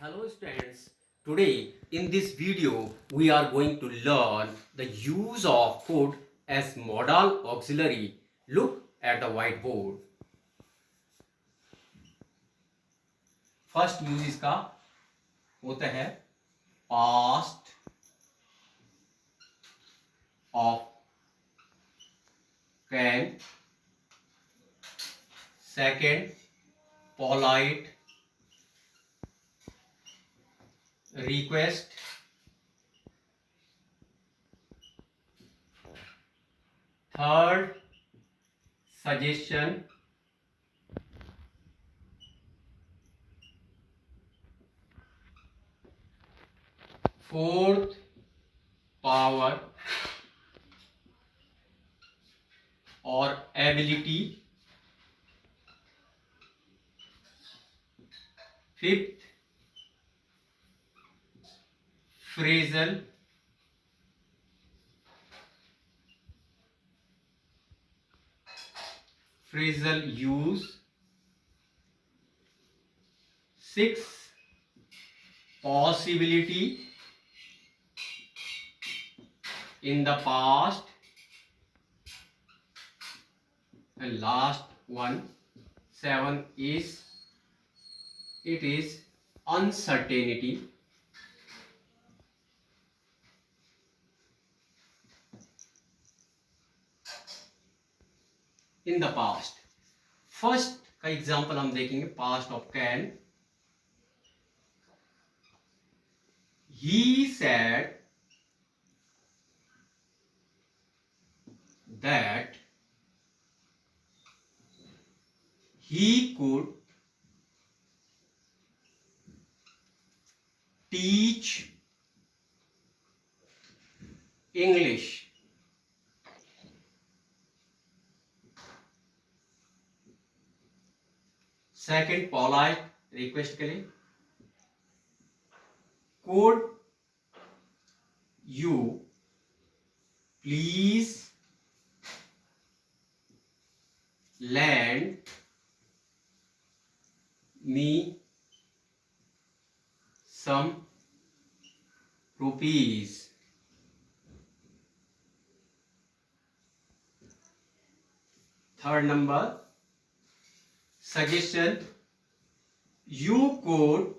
Hello students, today in this video we are going to learn the use of could as modal auxiliary. Look at the whiteboard. First use इसका होता है past of can, second polite request, third suggestion, fourth power और ability, fifth phrasal, phrasal use, six possibility in the past, and last one, seven is it is uncertainty. In the past, first का example हम देखेंगे past of can. He said that he could teach English. Second polite request के लिए, could you please lend me some rupees. Third number suggestion, you could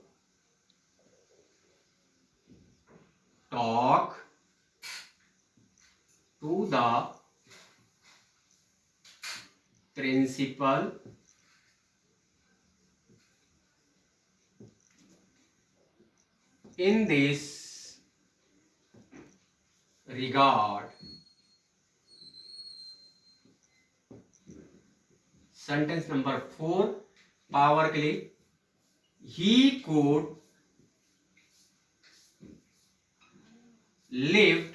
talk to the principal in this regard. Sentence number 4 power के लिए, he could lift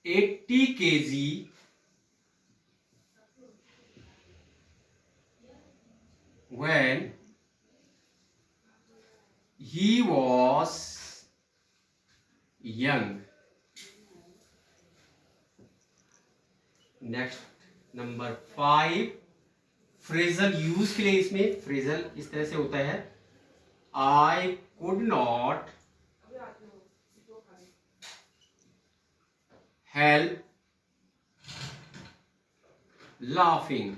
80 kg when he was young. Next number 5 phrasal use के लिए, इसमें phrasal इस तरह से होता है, I could not help laughing.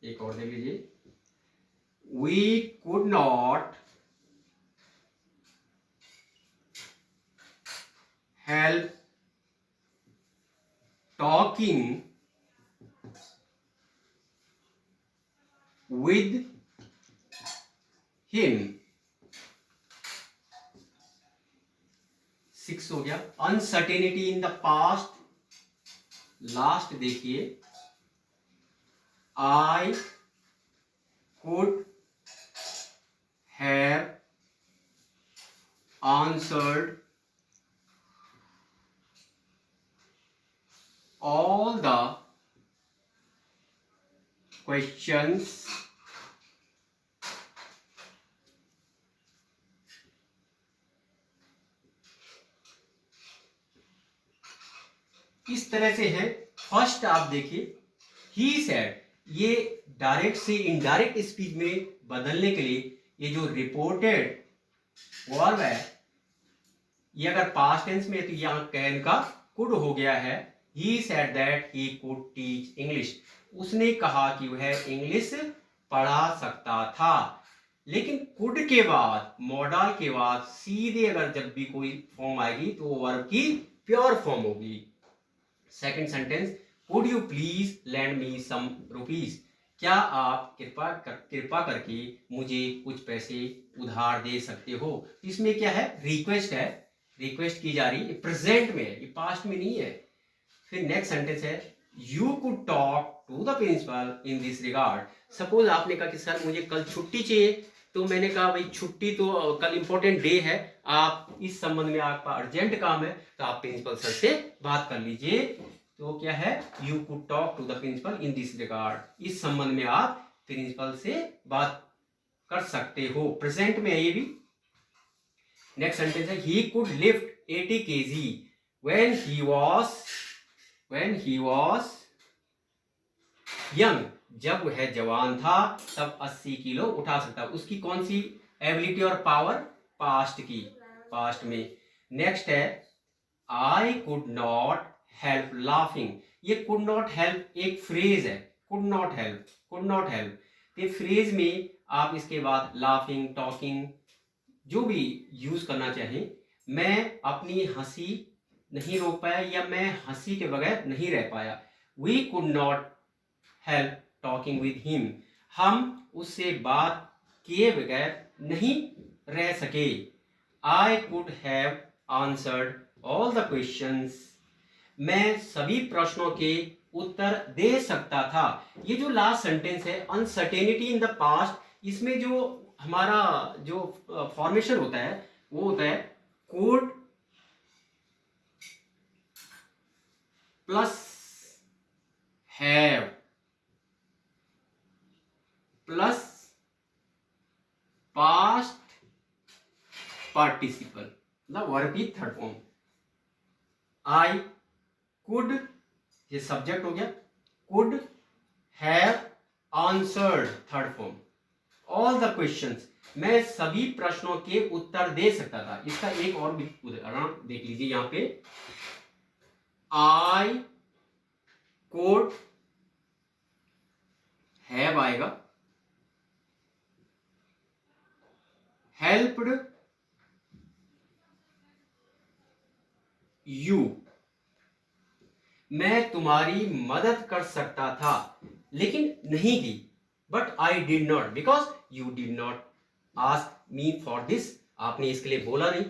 एक और देख लीजिए, we could not help talking with him. 6 हो गया. Uncertainty in the past, last देखिए, I could have answered all the questions इस तरह से है. फर्स्ट आप देखिए, ही सेड, ये डायरेक्ट से इनडायरेक्ट स्पीच में बदलने के लिए ये जो रिपोर्टेड वर्ब है, ये अगर पास्ट टेंस में है तो यहाँ कैन का कुड हो गया है। He said that he could teach English, उसने कहा कि वह इंग्लिश पढ़ा सकता था। लेकिन कुड के बाद, मॉडल के बाद सीधे अगर जब भी कोई फॉर्म आएगी तो वो वर्ब की प्योर फॉर्म होगी। Second sentence, could you please lend me some rupees, क्या आप कृपा करके मुझे कुछ पैसे उधार दे सकते हो। इसमें क्या है, रिक्वेस्ट है, रिक्वेस्ट की जा रही है, प्रेजेंट में है, ये पास्ट में नहीं है। फिर नेक्स्ट सेंटेंस है, you could talk to the principal in this regard, suppose आपने कहा कि सर मुझे कल छुट्टी चाहिए, तो मैंने कहा भाई छुट्टी तो कल इंपॉर्टेंट डे है, आप इस संबंध में आपका अर्जेंट काम है तो आप प्रिंसिपल सर से बात कर लीजिए। तो क्या है, you could talk to the principal in this regard, इस संबंध में आप प्रिंसिपल से बात कर सकते हो, प्रेजेंट में है ये भी। नेक्स्ट सेंटेंस है, he could lift 80 kg when he was young, जब वह जवान था तब 80 किलो उठा सकता। उसकी कौन सी एबिलिटी और पावर, पास्ट की, पास्ट में। नेक्स्ट है, I could not help laughing, ये could not help एक फ्रेज है, could not help, ये फ्रेज में आप इसके बाद laughing, talking जो भी यूज करना चाहें। मैं अपनी हंसी नहीं रोक पाया या मैं हंसी के बगैर नहीं रह पाया। We could not help talking with him, हम उससे बात किए बगैर नहीं रह सके। I could have answered all the questions, मैं सभी प्रश्नों के उत्तर दे सकता था। ये जो लास्ट सेंटेंस है, अनसर्टेनिटी इन द पास्ट, इसमें जो हमारा जो फॉर्मेशन होता है वो होता है could plus have plus past participle, मतलब वर्ब की थर्ड फॉर्म। आई कुड, ये सब्जेक्ट हो गया, could have answered third form, all the questions, मैं सभी प्रश्नों के उत्तर दे सकता था। इसका एक और भी उदाहरण देख लीजिए यहां पे, आई कुड हैव आएगा, हेल्प्ड यू, मैं तुम्हारी मदद कर सकता था लेकिन नहीं की, but I did not because you did not ask me for this, आपने इसके लिए बोला नहीं।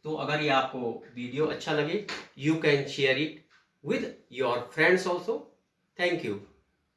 तो अगर ये आपको वीडियो अच्छा लगे, you can share it with your friends also. Thank you.